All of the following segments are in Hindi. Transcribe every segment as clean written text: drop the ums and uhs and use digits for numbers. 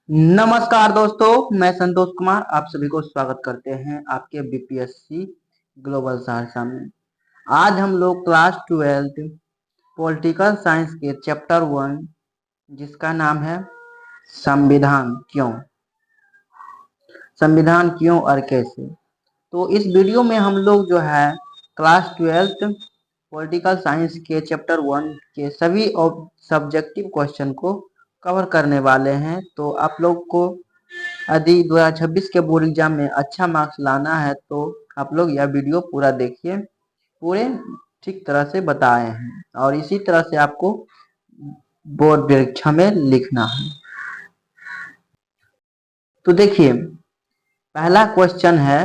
नमस्कार दोस्तों, मैं संतोष कुमार आप सभी को स्वागत करते हैं आपके बीपीएससी ग्लोबल सहरसा में। आज हम लोग क्लास 12 पॉलिटिकल साइंस के चैप्टर 1 जिसका नाम है संविधान क्यों और कैसे। तो इस वीडियो में हम लोग जो है क्लास 12 पॉलिटिकल साइंस के चैप्टर 1 के सभी सब्जेक्टिव क्वेश्चन को कवर करने वाले हैं। तो आप लोग को यदि 2026 के बोर्ड एग्जाम में अच्छा मार्क्स लाना है तो आप लोग यह वीडियो पूरा देखिए। पूरे ठीक तरह से बताए हैं और इसी तरह से आपको बोर्ड परीक्षा में लिखना है। तो देखिए, पहला क्वेश्चन है,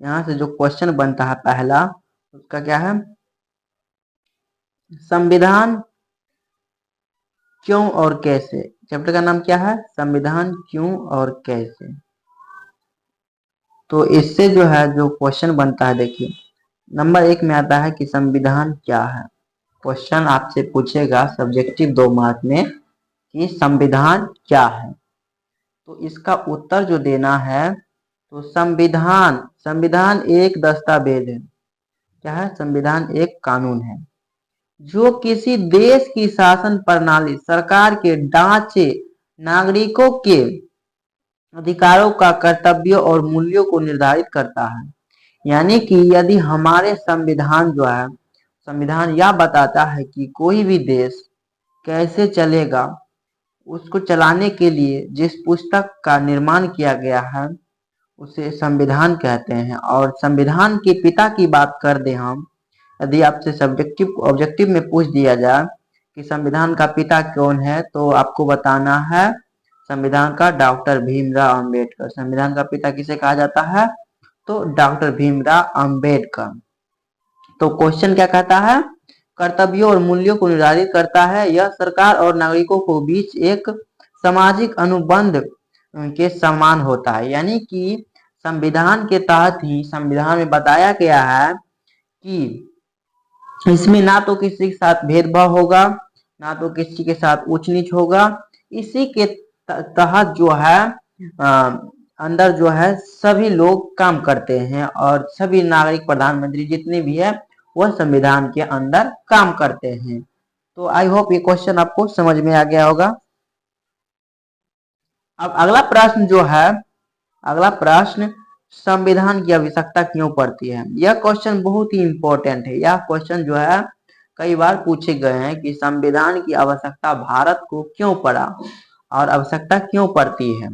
यहाँ से जो क्वेश्चन बनता है पहला उसका क्या है, संविधान क्यों और कैसे। चैप्टर का नाम क्या है, संविधान क्यों और कैसे। तो इससे जो है जो क्वेश्चन बनता है, देखिए नंबर 1 में आता है कि संविधान क्या है। क्वेश्चन आपसे पूछेगा सब्जेक्टिव 2 मार्क में कि संविधान क्या है। तो इसका उत्तर जो देना है, तो संविधान एक दस्तावेज है। क्या है, संविधान एक कानून है जो किसी देश की शासन प्रणाली, सरकार के ढांचे, नागरिकों के अधिकारों का, कर्तव्यों और मूल्यों को निर्धारित करता है। यानी कि यदि हमारे संविधान जो है, संविधान यह बताता है कि कोई भी देश कैसे चलेगा, उसको चलाने के लिए जिस पुस्तक का निर्माण किया गया है उसे संविधान कहते हैं। और संविधान के पिता की बात कर दें हम, यदि आपसे सब्जेक्टिव ऑब्जेक्टिव में पूछ दिया जाए कि संविधान का पिता कौन है, तो आपको बताना है संविधान का डॉक्टर भीमराव अंबेडकर। संविधान का पिता किसे कहा जाता है, तो डॉक्टर भीमराव अंबेडकर। तो क्वेश्चन क्या कहता है, कर्तव्यों और मूल्यों को निर्धारित करता है। यह सरकार और नागरिकों को बीच एक सामाजिक अनुबंध के समान होता है। यानी कि संविधान के तहत ही संविधान में बताया गया है कि इसमें ना तो किसी के साथ भेदभाव होगा, ना तो किसी के साथ ऊंच नीच होगा। इसी के तहत जो है अंदर जो है सभी लोग काम करते हैं और सभी नागरिक, प्रधानमंत्री जितने भी है वह संविधान के अंदर काम करते हैं। तो आई होप ये क्वेश्चन आपको समझ में आ गया होगा। अब अगला प्रश्न जो है, अगला प्रश्न, संविधान की आवश्यकता क्यों पड़ती है। यह क्वेश्चन बहुत ही इंपॉर्टेंट है। यह क्वेश्चन जो है कई बार पूछे गए हैं कि संविधान की आवश्यकता भारत को क्यों पड़ा और आवश्यकता क्यों पड़ती है।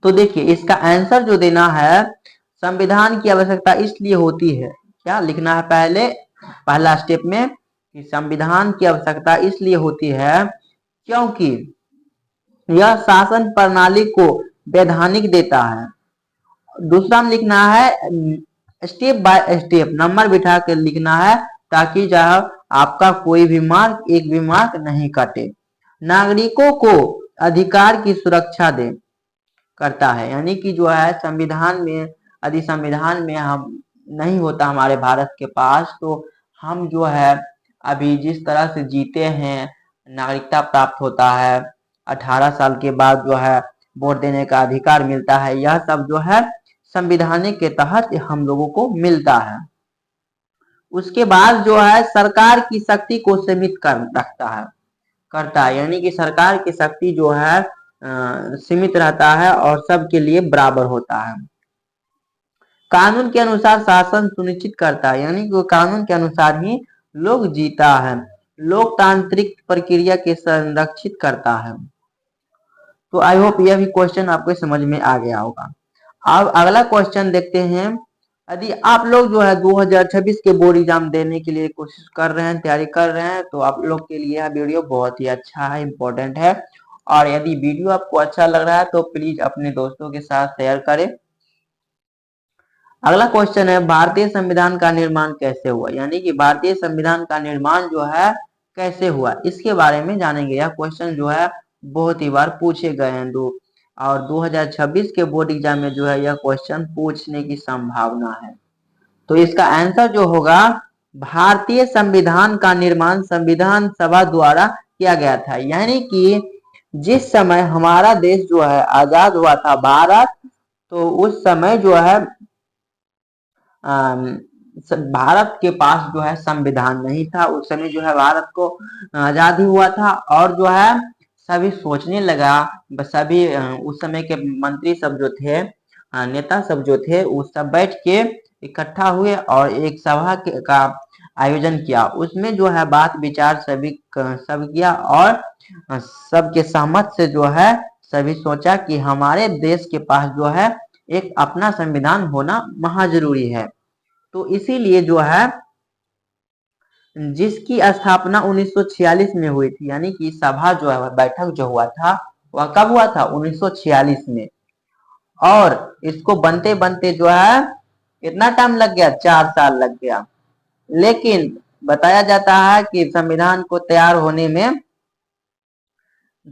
तो देखिए, इसका आंसर जो देना है, संविधान की आवश्यकता इसलिए होती है, क्या लिखना है पहला स्टेप में कि संविधान की आवश्यकता इसलिए होती है क्योंकि यह शासन प्रणाली को वैधानिक देता है। दूसरा में लिखना है स्टेप बाय स्टेप, नंबर बिठा के लिखना है ताकि चाहे आपका कोई भी मार्क, एक भी मार्क नहीं कटे। नागरिकों को अधिकार की सुरक्षा दे करता है। यानी कि जो है संविधान में, यदि संविधान में हम नहीं होता हमारे भारत के पास, तो हम जो है अभी जिस तरह से जीते हैं, नागरिकता प्राप्त होता है, 18 साल के बाद जो है वोट देने का अधिकार मिलता है, यह सब जो है संविधान के तहत हम लोगों को मिलता है। उसके बाद जो है सरकार की शक्ति को सीमित कर रखता है, करता है। यानी कि सरकार की शक्ति जो है सीमित रहता है और सबके लिए बराबर होता है। कानून के अनुसार शासन सुनिश्चित करता है, यानी कि कानून के अनुसार ही लोग जीता है। लोकतांत्रिक प्रक्रिया के संरक्षित करता है। तो आई होप यह भी क्वेश्चन आपको समझ में आ गया होगा। अब अगला क्वेश्चन देखते हैं। यदि आप लोग जो है 2026 के बोर्ड एग्जाम देने के लिए कोशिश कर रहे हैं, तैयारी कर रहे हैं, तो आप लोग के लिए यह वीडियो बहुत ही अच्छा है, इम्पोर्टेंट है। और यदि वीडियो आपको अच्छा लग रहा है तो प्लीज अपने दोस्तों के साथ शेयर करें। अगला क्वेश्चन है, भारतीय संविधान का निर्माण कैसे हुआ। यानी कि भारतीय संविधान का निर्माण जो है कैसे हुआ, इसके बारे में जानेंगे। यह क्वेश्चन जो है बहुत ही बार पूछे गए हैं और 2026 के बोर्ड एग्जाम में जो है यह क्वेश्चन पूछने की संभावना है। तो इसका आंसर जो होगा, भारतीय संविधान का निर्माण संविधान सभा द्वारा किया गया था। यानी कि जिस समय हमारा देश जो है आजाद हुआ था भारत, तो उस समय जो है भारत के पास जो है संविधान नहीं था। उस समय जो है भारत को आजादी हुआ था और जो है सभी सोचने लगा, सभी उस समय के मंत्री सब जो थे, नेता सब जो थे, वो सब बैठ के इकट्ठा हुए और एक सभा का आयोजन किया। उसमें जो है बात विचार सभी सब किया और सबके सहमत से जो है सभी सोचा कि हमारे देश के पास जो है एक अपना संविधान होना महाजरूरी है। तो इसीलिए जो है जिसकी स्थापना 1946 में हुई थी, यानी कि सभा जो है बैठक जो हुआ था वह कब हुआ था? 1946 में। और इसको बनते बनते जो है कितना टाइम लग गया? 4 साल लग गया। लेकिन बताया जाता है कि संविधान को तैयार होने में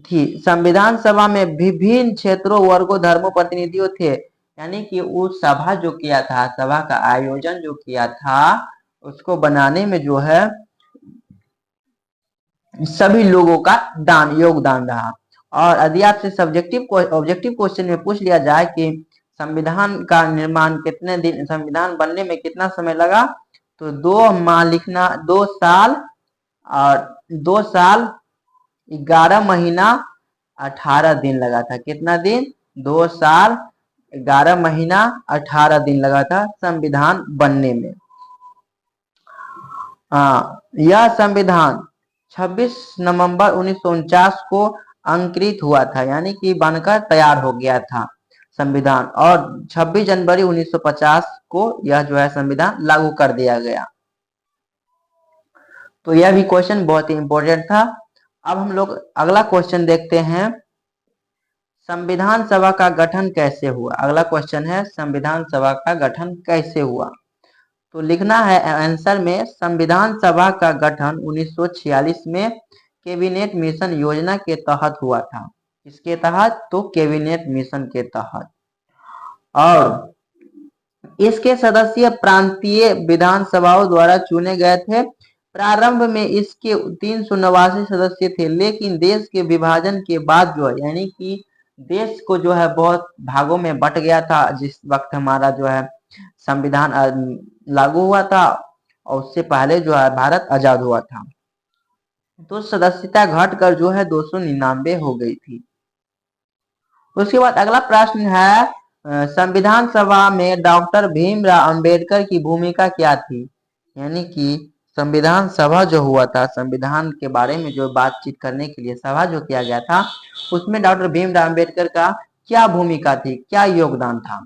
थी, संविधान सभा में विभिन्न क्षेत्रों, वर्गों, धर्मों प्रतिनिधियों थे, यानी कि उस सभा जो किया था, सभा का आयोजन जो किया था, उसको बनाने में जो है सभी लोगों का योगदान रहा। और यदि आपसे ऑब्जेक्टिव क्वेश्चन में पूछ लिया जाए कि संविधान का निर्माण कितने दिन, संविधान बनने में कितना समय लगा, तो 2 माह लिखना, 2 साल और 2 साल 11 महीना 18 दिन लगा था। कितना दिन? 2 साल 11 महीना 18 दिन लगा था संविधान बनने में। यह संविधान 26 नवंबर 1949 को अंकित हुआ था, यानी कि बनकर तैयार हो गया था संविधान, और 26 जनवरी 1950 को यह जो है संविधान लागू कर दिया गया। तो यह भी क्वेश्चन बहुत ही इंपॉर्टेंट था। अब हम लोग अगला क्वेश्चन देखते हैं, संविधान सभा का गठन कैसे हुआ? अगला क्वेश्चन है संविधान सभा का गठन कैसे हुआ? तो लिखना है आंसर में, संविधान सभा का गठन 1946 में कैबिनेट मिशन योजना के तहत हुआ था। किसके तहत? तो कैबिनेट मिशन के तहत। और इसके सदस्य प्रांतीय विधानसभाओं द्वारा चुने गए थे। प्रारंभ में इसके 389 सदस्य थे, लेकिन देश के विभाजन के बाद जो है, यानी कि देश को जो है बहुत भागों में बट गया था जिस वक्त हमारा जो है संविधान लागू हुआ था, और उससे पहले जो है भारत आजाद हुआ था, तो सदस्यता घटकर जो है 299 हो गई थी। उसके बाद अगला प्रश्न है, संविधान सभा में डॉक्टर भीमराव अंबेडकर की भूमिका क्या थी? यानी कि संविधान सभा जो हुआ था, संविधान के बारे में जो बातचीत करने के लिए सभा जो किया गया था, उसमें डॉक्टर भीमराव अंबेडकर का क्या भूमिका थी, क्या योगदान था?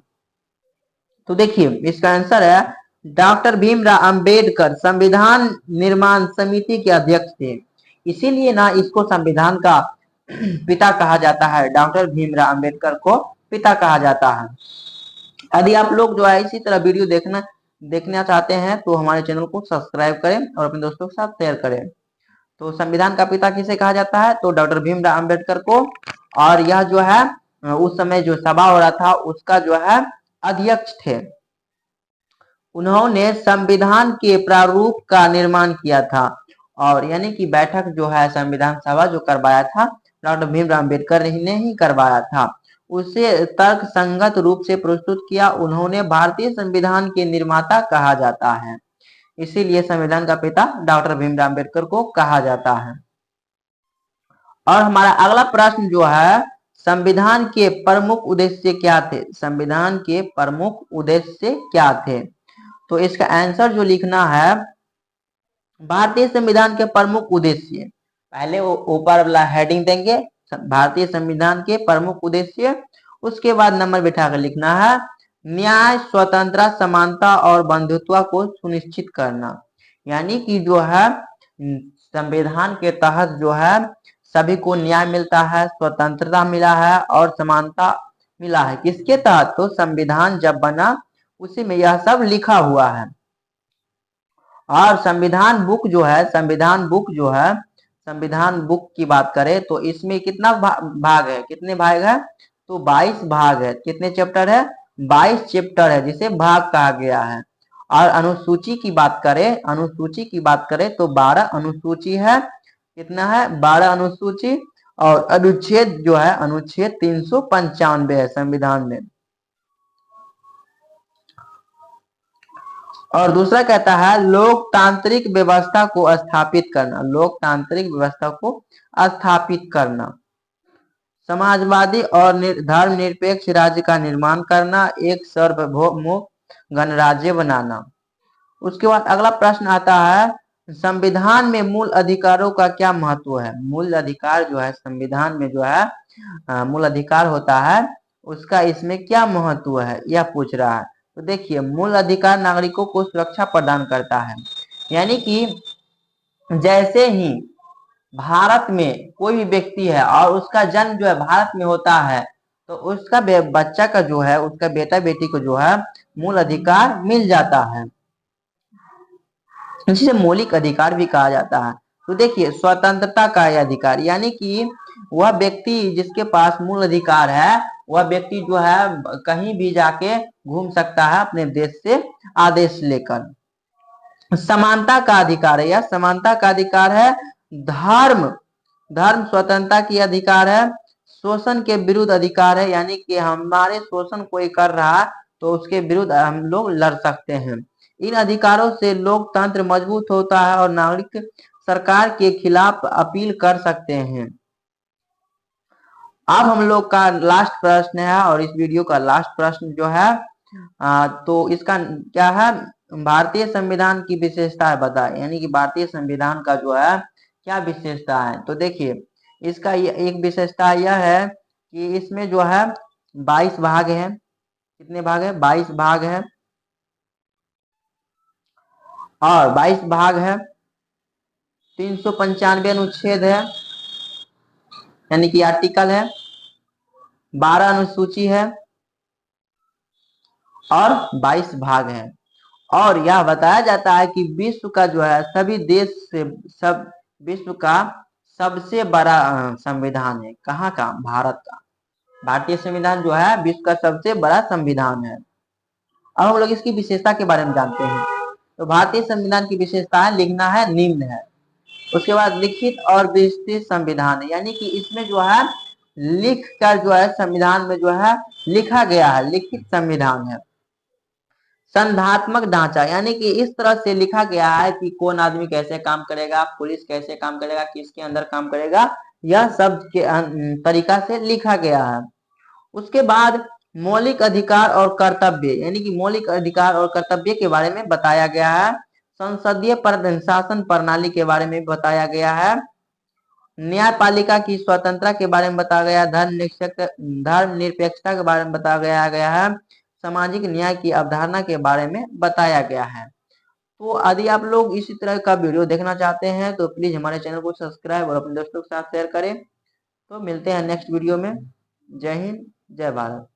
तो देखिए इसका आंसर है, डॉक्टर भीमराव अंबेडकर संविधान निर्माण समिति के अध्यक्ष थे, इसीलिए ना इसको संविधान का पिता कहा जाता है। डॉक्टर भीमराव अंबेडकर को पिता कहा जाता है। यदि आप लोग जो है इसी तरह वीडियो देखना चाहते हैं तो हमारे चैनल को सब्सक्राइब करें और अपने दोस्तों के साथ शेयर करें। तो संविधान का पिता किसे कहा जाता है? तो डॉक्टर भीमराव अंबेडकर को। और यह जो है उस समय जो सभा हो रहा था उसका जो है अध्यक्ष थे। उन्होंने संविधान के प्रारूप का निर्माण किया था, और यानी कि बैठक जो है संविधान सभा जो करवाया था डॉक्टर भीमराव अंबेडकर ने ही करवाया था, उसे तर्क संगत रूप से प्रस्तुत किया। उन्होंने भारतीय संविधान के निर्माता कहा जाता है, इसीलिए संविधान का पिता डॉक्टर भीमराव अंबेडकर को कहा जाता है। और हमारा अगला प्रश्न जो है, संविधान के प्रमुख उद्देश्य क्या थे? संविधान के प्रमुख उद्देश्य क्या थे? तो इसका आंसर जो लिखना है, भारतीय संविधान के प्रमुख उद्देश्य, पहले वो ऊपर वाला हेडिंग देंगे भारतीय संविधान के प्रमुख उद्देश्य, उसके बाद नंबर बिठा कर लिखना है, न्याय, स्वतंत्रता, समानता और बंधुत्व को सुनिश्चित करना। यानी कि जो है संविधान के तहत जो है सभी को न्याय मिलता है, स्वतंत्रता मिला है और समानता मिला है। किसके तहत? तो संविधान जब बना उसी में यह सब लिखा हुआ है। और संविधान बुक जो है, संविधान बुक की बात करें तो इसमें कितना भाग है, कितने भाग है? तो 22 भाग है। कितने चैप्टर है? 22 चैप्टर है, जिसे भाग कहा गया है। और अनुसूची की बात करें तो 12 अनुसूची है। कितना है? 12 अनुसूची। और अनुच्छेद जो है अनुच्छेद 395 है संविधान में। और दूसरा कहता है लोकतांत्रिक व्यवस्था को स्थापित करना, लोकतांत्रिक व्यवस्था को स्थापित करना, समाजवादी और धर्मनिरपेक्ष राज्य का निर्माण करना, एक सार्वभौम गणराज्य बनाना। उसके बाद अगला प्रश्न आता है संविधान में मूल अधिकारों का क्या महत्व है। मूल अधिकार जो है संविधान में जो है मूल अधिकार होता है, उसका इसमें क्या महत्व है यह पूछ रहा है। तो देखिए मूल अधिकार नागरिकों को सुरक्षा प्रदान करता है, यानी कि जैसे ही भारत में कोई भी व्यक्ति है और उसका जन्म जो है भारत में होता है, तो उसका बच्चा का जो है उसका बेटा बेटी को जो है मूल अधिकार मिल जाता है, जिसे मौलिक अधिकार भी कहा जाता है। तो देखिए स्वतंत्रता का यह अधिकार, यानी कि वह व्यक्ति जिसके पास मूल अधिकार है वह व्यक्ति जो है कहीं भी जाके घूम सकता है अपने देश से आदेश लेकर। समानता का अधिकार है, यह समानता का अधिकार है। धर्म धर्म स्वतंत्रता की अधिकार है। शोषण के विरुद्ध अधिकार है, यानी कि हमारे शोषण कोई कर रहा है तो उसके विरुद्ध हम लोग लड़ सकते हैं। इन अधिकारों से लोकतंत्र मजबूत होता है और नागरिक सरकार के खिलाफ अपील कर सकते हैं। अब हम लोग का लास्ट प्रश्न है और इस वीडियो का लास्ट प्रश्न जो है तो इसका क्या है, भारतीय संविधान की विशेषता बताए, यानी कि भारतीय संविधान का जो है क्या विशेषता है। तो देखिए इसका एक विशेषता यह है कि इसमें जो है 22 भाग है। कितने भाग है? 22 भाग है। और 22 भाग है, 395 अनुच्छेद है, यानी कि आर्टिकल है, 12 अनुसूची है और 22 भाग है। और यह बताया जाता है कि विश्व का जो है सभी देश से सब विश्व का सबसे बड़ा संविधान है। कहाँ का? भारत का। भारतीय संविधान जो है विश्व का सबसे बड़ा संविधान है। अब हम लोग इसकी विशेषता के बारे में जानते हैं। तो भारतीय संविधान की विशेषता लिखना है निम्न है। उसके बाद लिखित और विस्तृत संविधान है, यानी कि इसमें जो है लिख कर जो है संविधान में जो है लिखा गया है, लिखित संविधान है। संधात्मक ढांचा, यानी कि इस तरह से लिखा गया है कि कौन आदमी कैसे काम करेगा, पुलिस कैसे काम करेगा, किसके अंदर काम करेगा, यह सब के तरीका से लिखा गया है। उसके बाद मौलिक अधिकार और कर्तव्य, यानी कि मौलिक अधिकार और कर्तव्य के बारे में बताया गया है। संसदीय शासन प्रणाली के बारे में बताया गया है। न्यायपालिका की स्वतंत्रता के बारे में बताया गया, धर्मनिरपेक्षता के बारे में बताया गया है, सामाजिक न्याय की अवधारणा के बारे में बताया गया है। तो यदि आप लोग इसी तरह का वीडियो देखना चाहते हैं तो प्लीज हमारे चैनल को सब्सक्राइब और अपने दोस्तों के साथ शेयर करें। तो मिलते हैं नेक्स्ट वीडियो में। जय हिंद, जय भारत।